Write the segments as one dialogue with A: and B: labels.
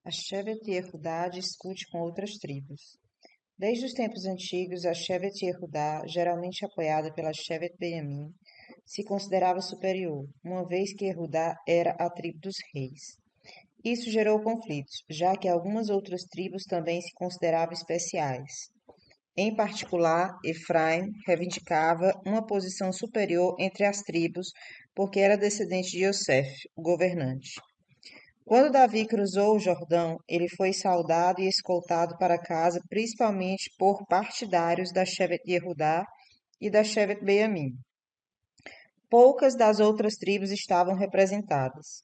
A: A Shevet Yehudá discute com outras tribos. Desde os tempos antigos, a Shevet Yehudá, geralmente apoiada pela Shevet Benjamim, se considerava superior, uma vez que Yehudá era a tribo dos reis. Isso gerou conflitos, já que algumas outras tribos também se consideravam especiais. Em particular, Efraim reivindicava uma posição superior entre as tribos porque era descendente de Yosef, o governante. Quando Davi cruzou o Jordão, ele foi saudado e escoltado para casa principalmente por partidários da Shevet Yehudá e da Shevet Benjamim. Poucas das outras tribos estavam representadas.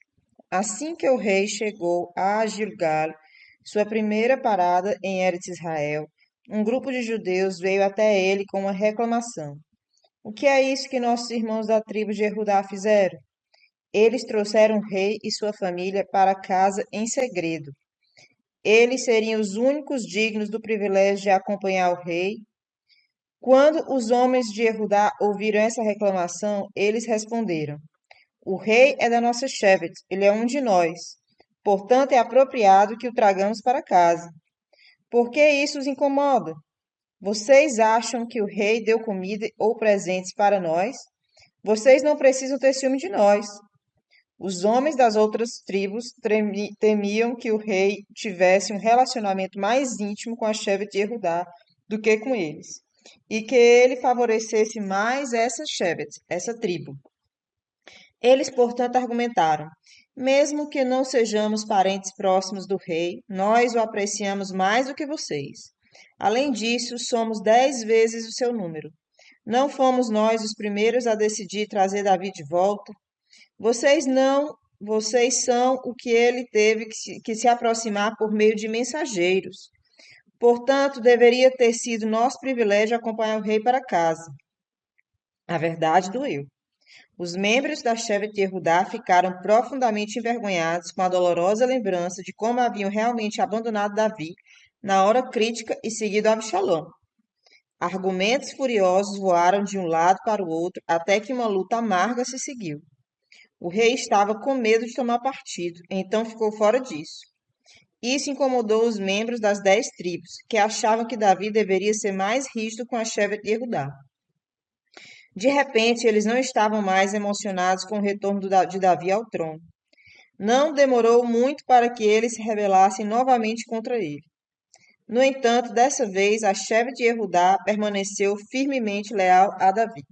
A: Assim que o rei chegou a Gilgal, sua primeira parada em Eretz Israel, um grupo de judeus veio até ele com uma reclamação. O que é isso que nossos irmãos da tribo de Judá fizeram? Eles trouxeram o rei e sua família para casa em segredo. Eles seriam os únicos dignos do privilégio de acompanhar o rei. Quando os homens de Judá ouviram essa reclamação, eles responderam: o rei é da nossa Shevet, ele é um de nós. Portanto, é apropriado que o tragamos para casa. Por que isso os incomoda? Vocês acham que o rei deu comida ou presentes para nós? Vocês não precisam ter ciúme de nós. Os homens das outras tribos temiam que o rei tivesse um relacionamento mais íntimo com a Shevet de Yehudá do que com eles, e que ele favorecesse mais essa Shevet, essa tribo. Eles, portanto, argumentaram: mesmo que não sejamos parentes próximos do rei, nós o apreciamos mais do que vocês. Além disso, somos 10 vezes o seu número. Não fomos nós os primeiros a decidir trazer Davi de volta? Vocês não, vocês são o que ele teve que se aproximar por meio de mensageiros. Portanto, deveria ter sido nosso privilégio acompanhar o rei para casa. A verdade doeu. Os membros da Shevet Yehudá ficaram profundamente envergonhados com a dolorosa lembrança de como haviam realmente abandonado Davi na hora crítica e seguido Absalão. Argumentos furiosos voaram de um lado para o outro até que uma luta amarga se seguiu. O rei estava com medo de tomar partido, então ficou fora disso. Isso incomodou os membros das 10 tribos, que achavam que Davi deveria ser mais rígido com a Shevet Yehudá. De repente, eles não estavam mais emocionados com o retorno de Davi ao trono. Não demorou muito para que eles se rebelassem novamente contra ele. No entanto, dessa vez, a Shevet de Yehudá permaneceu firmemente leal a Davi.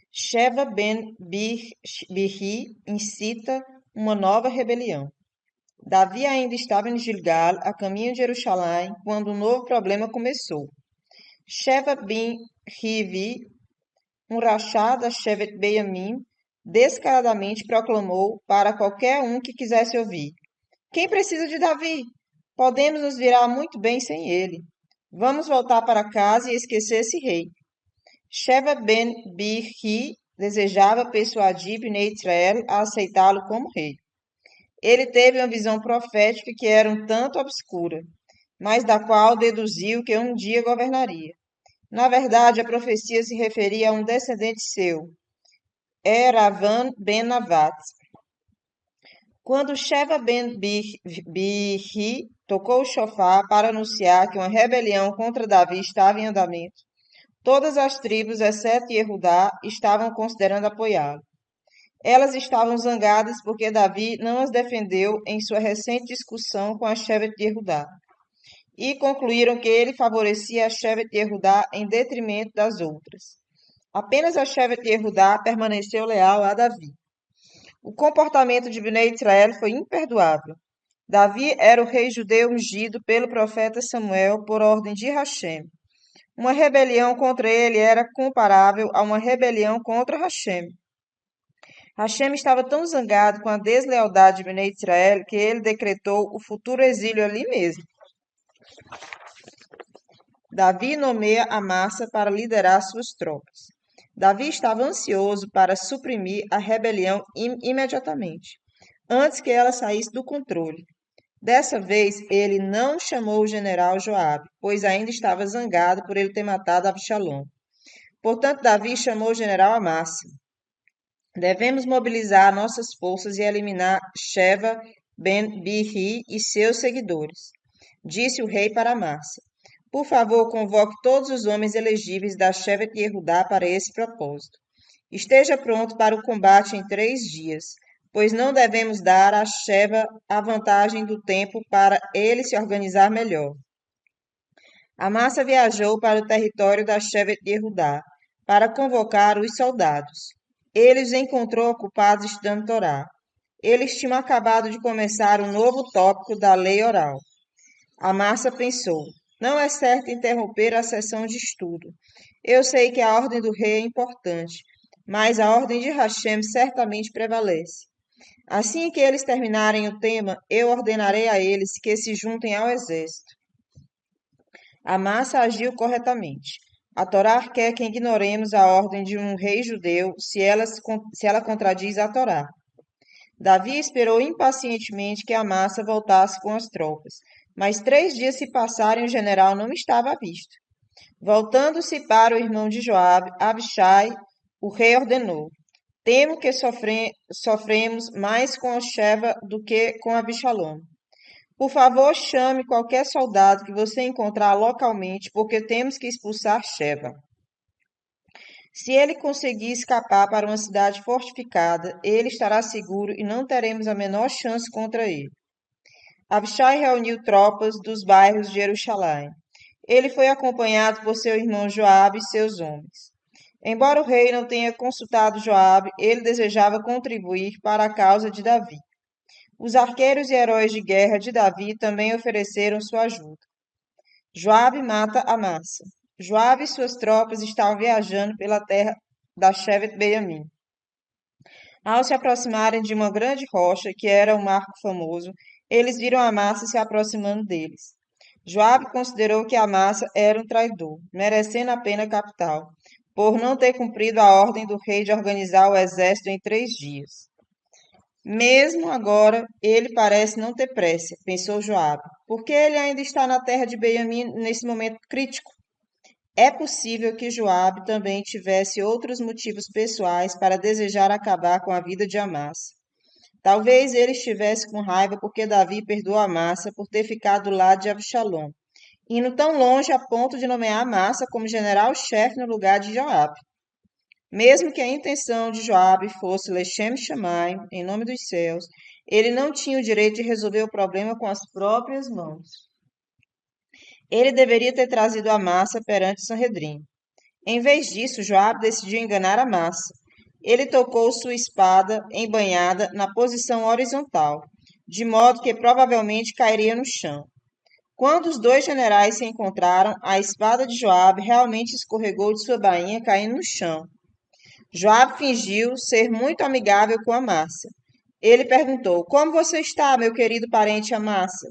A: Sheva ben Birri incita uma nova rebelião. Davi ainda estava em Gilgal, a caminho de Jerusalém, quando um novo problema começou. Sheva ben Rivi, um rachá da Shevet Benjamim, descaradamente proclamou para qualquer um que quisesse ouvir: quem precisa de Davi? Podemos nos virar muito bem sem ele. Vamos voltar para casa e esquecer esse rei. Sheva ben Birri desejava persuadir Bnei Israel a aceitá-lo como rei. Ele teve uma visão profética que era um tanto obscura, mas da qual deduziu que um dia governaria. Na verdade, a profecia se referia a um descendente seu, Eravan ben Navat. Quando Sheva ben Birri tocou o chofar para anunciar que uma rebelião contra Davi estava em andamento, todas as tribos, exceto Yehudá, estavam considerando apoiá-lo. Elas estavam zangadas porque Davi não as defendeu em sua recente discussão com a Shevet Yehudá, e concluíram que ele favorecia a Shevet Yehudá em detrimento das outras. Apenas a Shevet Yehudá permaneceu leal a Davi. O comportamento de Bnei Israel foi imperdoável. Davi era o rei judeu ungido pelo profeta Samuel por ordem de Hashem. Uma rebelião contra ele era comparável a uma rebelião contra Hashem. Hashem estava tão zangado com a deslealdade de Bnei Israel que ele decretou o futuro exílio ali mesmo. Davi nomeia Amassa para liderar suas tropas. Davi estava ansioso para suprimir a rebelião imediatamente, antes que ela saísse do controle. Dessa vez, ele não chamou o general Joabe, pois ainda estava zangado por ele ter matado Absalão. Portanto, Davi chamou o general Amassa. Devemos mobilizar nossas forças e eliminar Sheva ben-Bihri e seus seguidores. Disse o rei para Amasa: Por favor, convoque todos os homens elegíveis da Shevet Yehudá para esse propósito. Esteja pronto para o combate em 3 dias, pois não devemos dar a Sheva a vantagem do tempo para ele se organizar melhor. Amasa viajou para o território da Shevet Yehudá para convocar os soldados. Ele os encontrou ocupados estudando Torá. Eles tinham acabado de começar um novo tópico da lei oral. Amasa pensou: não é certo interromper a sessão de estudo. Eu sei que a ordem do rei é importante, mas a ordem de Hashem certamente prevalece. Assim que eles terminarem o tema, eu ordenarei a eles que se juntem ao exército. Amasa agiu corretamente. A Torá quer que ignoremos a ordem de um rei judeu se ela contradiz a Torá. Davi esperou impacientemente que Amasa voltasse com as tropas, mas 3 dias se passaram e o general não estava à vista. Voltando-se para o irmão de Joabe, Abishai, o rei ordenou: Temo que sofremos mais com Sheva do que com Absalom. Por favor, chame qualquer soldado que você encontrar localmente, porque temos que expulsar Sheva. Se ele conseguir escapar para uma cidade fortificada, ele estará seguro e não teremos a menor chance contra ele. Abishai reuniu tropas dos bairros de Jerusalém. Ele foi acompanhado por seu irmão Joabe e seus homens. Embora o rei não tenha consultado Joabe, ele desejava contribuir para a causa de Davi. Os arqueiros e heróis de guerra de Davi também ofereceram sua ajuda. Joabe mata Amasa. Joabe e suas tropas estavam viajando pela terra da Shevet Benjamim. Ao se aproximarem de uma grande rocha, que era um marco famoso, eles viram Amasa se aproximando deles. Joabe considerou que Amasa era um traidor, merecendo a pena capital, por não ter cumprido a ordem do rei de organizar o exército em 3 dias. Mesmo agora, ele parece não ter pressa, pensou Joabe, porque ele ainda está na terra de Benjamim nesse momento crítico. É possível que Joabe também tivesse outros motivos pessoais para desejar acabar com a vida de Amasa. Talvez ele estivesse com raiva porque Davi perdoou Amasa por ter ficado do lado de Absalom, indo tão longe a ponto de nomear Amasa como general-chefe no lugar de Joabe. Mesmo que a intenção de Joabe fosse Lechem Shammai, em nome dos céus, ele não tinha o direito de resolver o problema com as próprias mãos. Ele deveria ter trazido Amasa perante Sanhedrin. Em vez disso, Joabe decidiu enganar Amasa. Ele tocou sua espada embainhada na posição horizontal, de modo que provavelmente cairia no chão. Quando os dois generais se encontraram, a espada de Joabe realmente escorregou de sua bainha, caindo no chão. Joabe fingiu ser muito amigável com Amasa. Ele perguntou: Como você está, meu querido parente Amasa?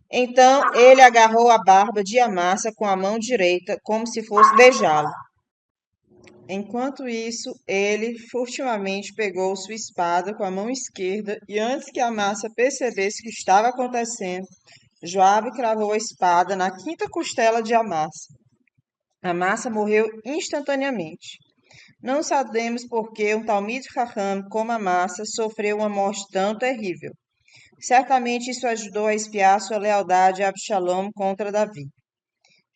A: Então ele agarrou a barba de Amasa com a mão direita, como se fosse beijá-lo. Enquanto isso, ele furtivamente pegou sua espada com a mão esquerda e, antes que Amasa percebesse o que estava acontecendo, Joabe cravou a espada na quinta costela de Amasa. Amasa morreu instantaneamente. Não sabemos por que um Talmid Chacham como Amasa sofreu uma morte tão terrível. Certamente isso ajudou a expiar sua lealdade a Absalom contra Davi.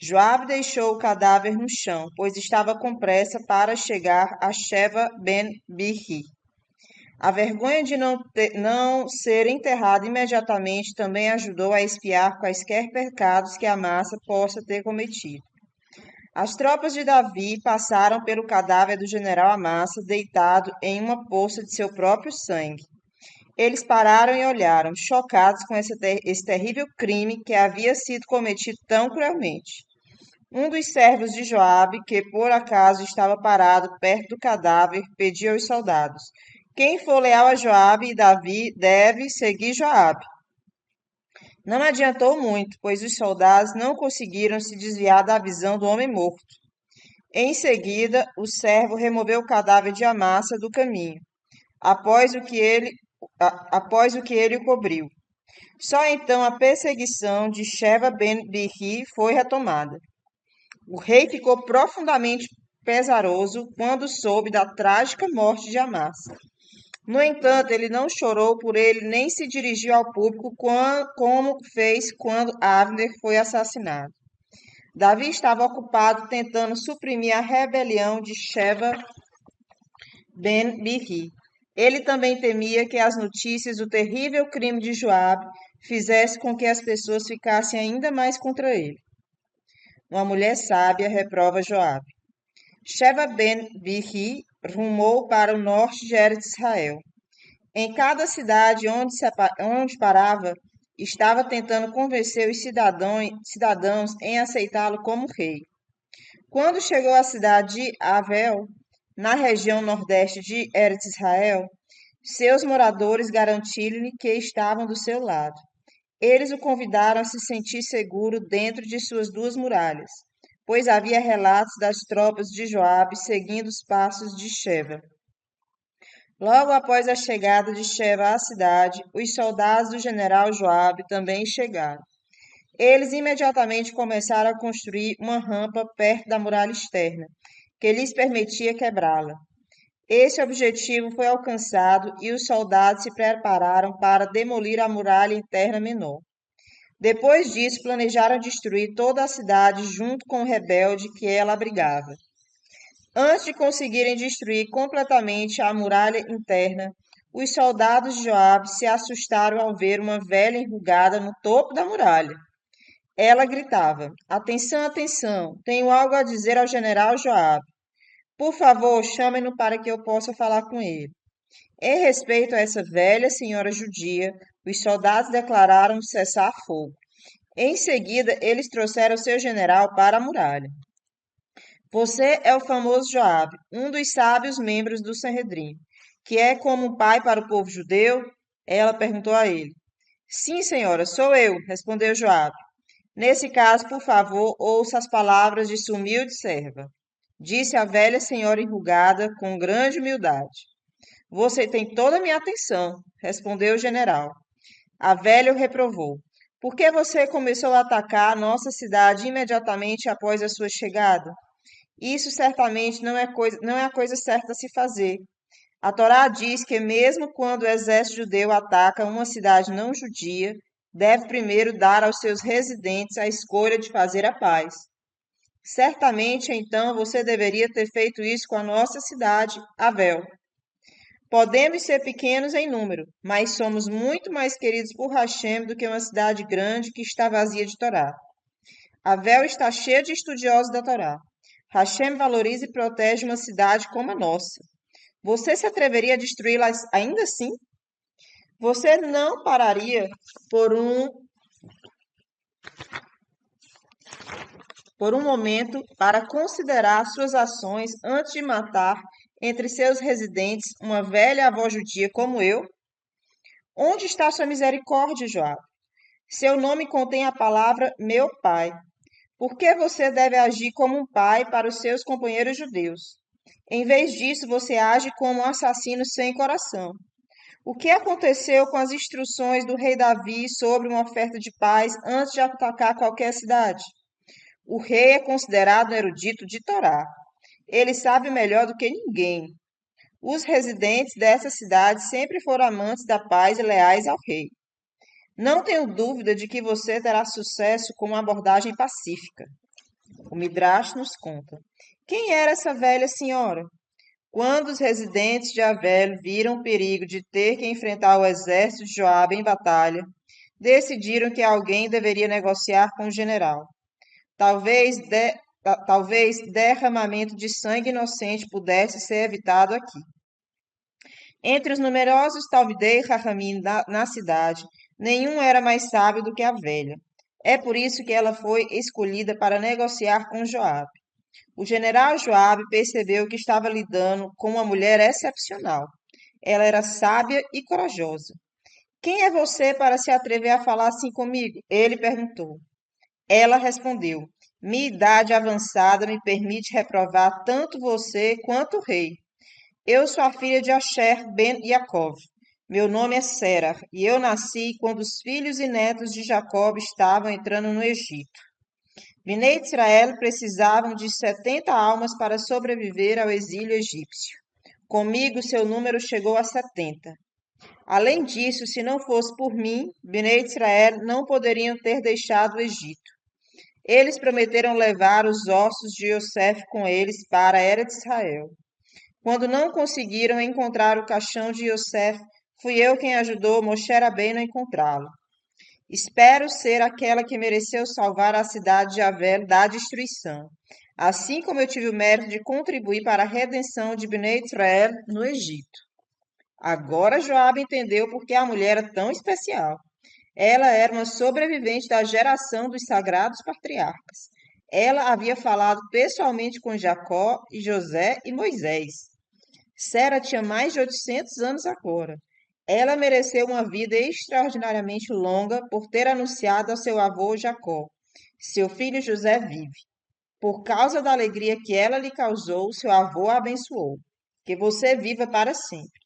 A: Joabe deixou o cadáver no chão, pois estava com pressa para chegar a Sheva ben-Bihri. A vergonha de não ser enterrado imediatamente também ajudou a expiar quaisquer pecados que Amasa possa ter cometido. As tropas de Davi passaram pelo cadáver do general Amasa deitado em uma poça de seu próprio sangue. Eles pararam e olharam, chocados com esse terrível crime que havia sido cometido tão cruelmente. Um dos servos de Joabe, que por acaso estava parado perto do cadáver, pediu aos soldados: Quem for leal a Joabe e Davi deve seguir Joabe. Não adiantou muito, pois os soldados não conseguiram se desviar da visão do homem morto. Em seguida, o servo removeu o cadáver de Amasa do caminho, após o que ele o cobriu. Só então a perseguição de Sheva ben-Bihri foi retomada. O rei ficou profundamente pesaroso quando soube da trágica morte de Amasa. No entanto, ele não chorou por ele nem se dirigiu ao público como fez quando Abner foi assassinado. Davi estava ocupado tentando suprimir a rebelião de Sheba ben-Bikri. Ele também temia que as notícias do terrível crime de Joabe fizessem com que as pessoas ficassem ainda mais contra ele. Uma mulher sábia reprova Joabe. Sheba ben-Bikri rumou para o norte de Eretz Israel. Em cada cidade onde parava, estava tentando convencer os cidadãos em aceitá-lo como rei. Quando chegou à cidade de Avel, na região nordeste de Eretz Israel, seus moradores garantiram-lhe que estavam do seu lado. Eles o convidaram a se sentir seguro dentro de suas duas muralhas, pois havia relatos das tropas de Joabe seguindo os passos de Sheba. Logo após a chegada de Sheba à cidade, os soldados do general Joabe também chegaram. Eles imediatamente começaram a construir uma rampa perto da muralha externa, que lhes permitia quebrá-la. Esse objetivo foi alcançado e os soldados se prepararam para demolir a muralha interna menor. Depois disso, planejaram destruir toda a cidade junto com o rebelde que ela abrigava. Antes de conseguirem destruir completamente a muralha interna, os soldados de Joabe se assustaram ao ver uma velha enrugada no topo da muralha. Ela gritava: Atenção, atenção! Tenho algo a dizer ao general Joabe. Por favor, chame-no para que eu possa falar com ele. Em respeito a essa velha senhora judia, os soldados declararam cessar fogo. Em seguida, eles trouxeram seu general para a muralha. Você é o famoso Joabe, um dos sábios membros do Sanhedrin, que é como um pai para o povo judeu? Ela perguntou a ele. Sim, senhora, sou eu, respondeu Joabe. Nesse caso, por favor, ouça as palavras de sua humilde serva, disse a velha senhora enrugada com grande humildade. Você tem toda a minha atenção, respondeu o general. A velha o reprovou. Por que você começou a atacar a nossa cidade imediatamente após a sua chegada? Isso certamente não é a coisa certa a se fazer. A Torá diz que, mesmo quando o exército judeu ataca uma cidade não judia, deve primeiro dar aos seus residentes a escolha de fazer a paz. Certamente, então, você deveria ter feito isso com a nossa cidade, Avel. Podemos ser pequenos em número, mas somos muito mais queridos por Hashem do que uma cidade grande que está vazia de Torá. Avel está cheia de estudiosos da Torá. Hashem valoriza e protege uma cidade como a nossa. Você se atreveria a destruí-la ainda assim? Você não pararia por um momento para considerar suas ações antes de matar entre seus residentes uma velha avó judia como eu? Onde está sua misericórdia, Joabe? Seu nome contém a palavra meu pai. Por que você deve agir como um pai para os seus companheiros judeus? Em vez disso, você age como um assassino sem coração. O que aconteceu com as instruções do rei Davi sobre uma oferta de paz antes de atacar qualquer cidade? O rei é considerado um erudito de Torá. Ele sabe melhor do que ninguém. Os residentes dessa cidade sempre foram amantes da paz e leais ao rei. Não tenho dúvida de que você terá sucesso com uma abordagem pacífica. O Midrash nos conta. Quem era essa velha senhora? Quando os residentes de Avel viram o perigo de ter que enfrentar o exército de Joabe em batalha, decidiram que alguém deveria negociar com o general. Talvez derramamento de sangue inocente pudesse ser evitado aqui. Entre os numerosos Talmidei Chachamim na cidade, nenhum era mais sábio do que a velha. É por isso que ela foi escolhida para negociar com Joabe. O general Joabe percebeu que estava lidando com uma mulher excepcional. Ela era sábia e corajosa. Quem é você para se atrever a falar assim comigo? Ele perguntou. Ela respondeu: Minha idade avançada me permite reprovar tanto você quanto o rei. Eu sou a filha de Asher ben Yaakov. Meu nome é Serach, e eu nasci quando os filhos e netos de Jacob estavam entrando no Egito. Bnei Israel precisavam de 70 almas para sobreviver ao exílio egípcio. Comigo, seu número chegou a 70. Além disso, se não fosse por mim, Bnei Israel não poderiam ter deixado o Egito. Eles prometeram levar os ossos de Yosef com eles para Eretz Israel. Quando não conseguiram encontrar o caixão de Yosef, fui eu quem ajudou Moshe Rabbeinu a encontrá-lo. Espero ser aquela que mereceu salvar a cidade de Avel da destruição, assim como eu tive o mérito de contribuir para a redenção de Bnei Israel no Egito. Agora Joabe entendeu por que a mulher era tão especial. Ela era uma sobrevivente da geração dos sagrados patriarcas. Ela havia falado pessoalmente com Jacó e José e Moisés. Sera tinha mais de 800 anos agora. Ela mereceu uma vida extraordinariamente longa por ter anunciado ao seu avô Jacó: seu filho José vive. Por causa da alegria que ela lhe causou, seu avô a abençoou. Que você viva para sempre.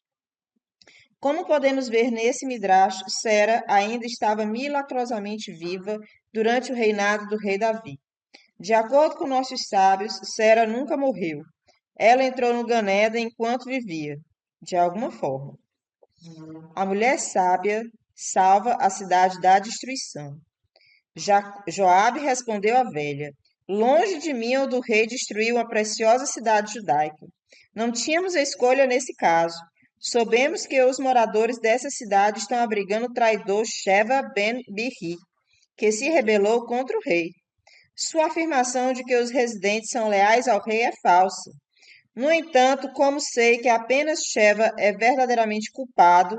A: Como podemos ver nesse Midrash, Sera ainda estava milagrosamente viva durante o reinado do rei Davi. De acordo com nossos sábios, Sera nunca morreu. Ela entrou no Ganeda enquanto vivia, de alguma forma. A mulher sábia salva a cidade da destruição. Joabe respondeu à velha: longe de mim ou do rei destruir uma preciosa cidade judaica. Não tínhamos a escolha nesse caso. Soubemos que os moradores dessa cidade estão abrigando o traidor Sheva ben Birri, que se rebelou contra o rei. Sua afirmação de que os residentes são leais ao rei é falsa. No entanto, como sei que apenas Sheva é verdadeiramente culpado,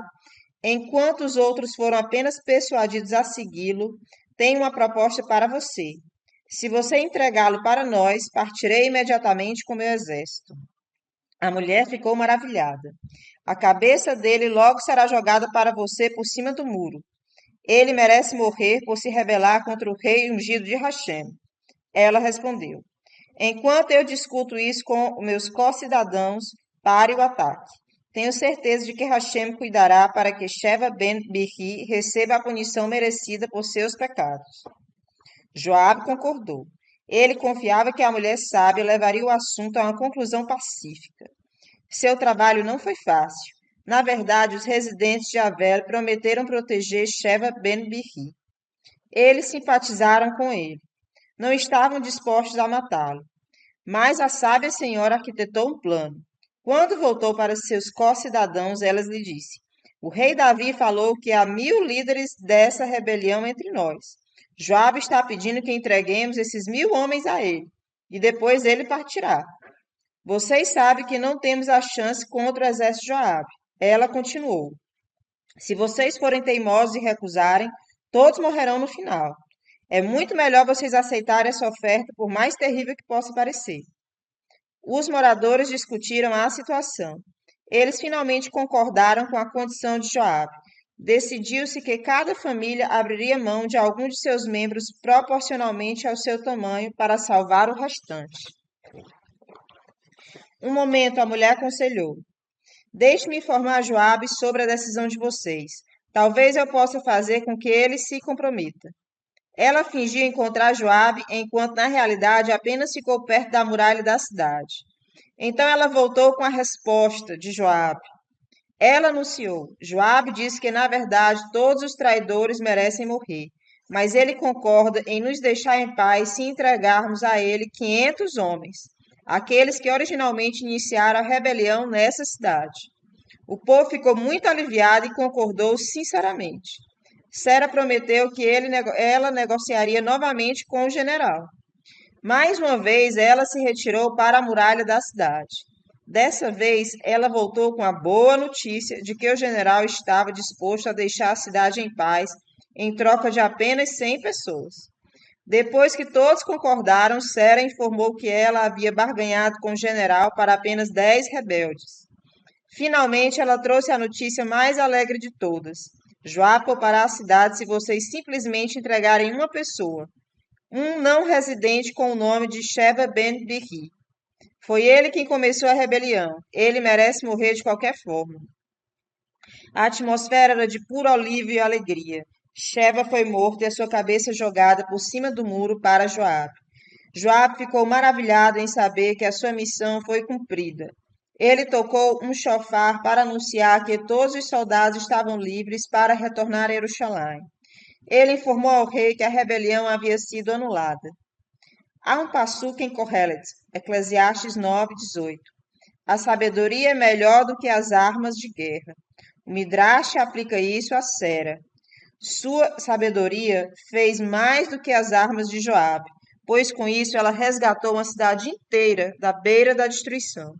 A: enquanto os outros foram apenas persuadidos a segui-lo, tenho uma proposta para você. Se você entregá-lo para nós, partirei imediatamente com meu exército. A mulher ficou maravilhada. A cabeça dele logo será jogada para você por cima do muro. Ele merece morrer por se rebelar contra o rei ungido de Hashem. Ela respondeu: enquanto eu discuto isso com meus co-cidadãos, pare o ataque. Tenho certeza de que Hashem cuidará para que Sheva ben Birri receba a punição merecida por seus pecados. Joabe concordou. Ele confiava que a mulher sábia levaria o assunto a uma conclusão pacífica. Seu trabalho não foi fácil. Na verdade, os residentes de Avel prometeram proteger Sheva ben Birri. Eles simpatizaram com ele. Não estavam dispostos a matá-lo. Mas a sábia senhora arquitetou um plano. Quando voltou para seus co-cidadãos, ela lhe disse: o rei Davi falou que há 1000 líderes dessa rebelião entre nós. Joabe está pedindo que entreguemos esses 1000 homens a ele, e depois ele partirá. Vocês sabem que não temos a chance contra o exército de Joabe. Ela continuou: se vocês forem teimosos e recusarem, todos morrerão no final. É muito melhor vocês aceitarem essa oferta, por mais terrível que possa parecer. Os moradores discutiram a situação. Eles finalmente concordaram com a condição de Joabe. Decidiu-se que cada família abriria mão de algum de seus membros proporcionalmente ao seu tamanho para salvar o restante. Um momento, a mulher aconselhou: deixe-me informar Joabe sobre a decisão de vocês. Talvez eu possa fazer com que ele se comprometa. Ela fingiu encontrar Joabe, enquanto na realidade apenas ficou perto da muralha da cidade. Então ela voltou com a resposta de Joabe. Ela anunciou: Joabe disse que na verdade todos os traidores merecem morrer, mas ele concorda em nos deixar em paz se entregarmos a ele 500 homens, aqueles que originalmente iniciaram a rebelião nessa cidade. O povo ficou muito aliviado e concordou sinceramente. Sera prometeu que ela negociaria novamente com o general. Mais uma vez, ela se retirou para a muralha da cidade. Dessa vez, ela voltou com a boa notícia de que o general estava disposto a deixar a cidade em paz em troca de apenas 100 pessoas. Depois que todos concordaram, Sera informou que ela havia barganhado com o general para apenas 10 rebeldes. Finalmente, ela trouxe a notícia mais alegre de todas. Joabe poupará a cidade se vocês simplesmente entregarem uma pessoa, um não residente com o nome de Sheva ben Birri. Foi ele quem começou a rebelião. Ele merece morrer de qualquer forma. A atmosfera era de puro alívio e alegria. Sheva foi morto e a sua cabeça jogada por cima do muro para Joabe. Joabe ficou maravilhado em saber que a sua missão foi cumprida. Ele tocou um chofar para anunciar que todos os soldados estavam livres para retornar a Jerusalém. Ele informou ao rei que a rebelião havia sido anulada. Há um passuco em Kohelet, Eclesiastes 9:18. A sabedoria é melhor do que as armas de guerra. O Midrash aplica isso a Sera. Sua sabedoria fez mais do que as armas de Joabe, pois com isso ela resgatou uma cidade inteira da beira da destruição.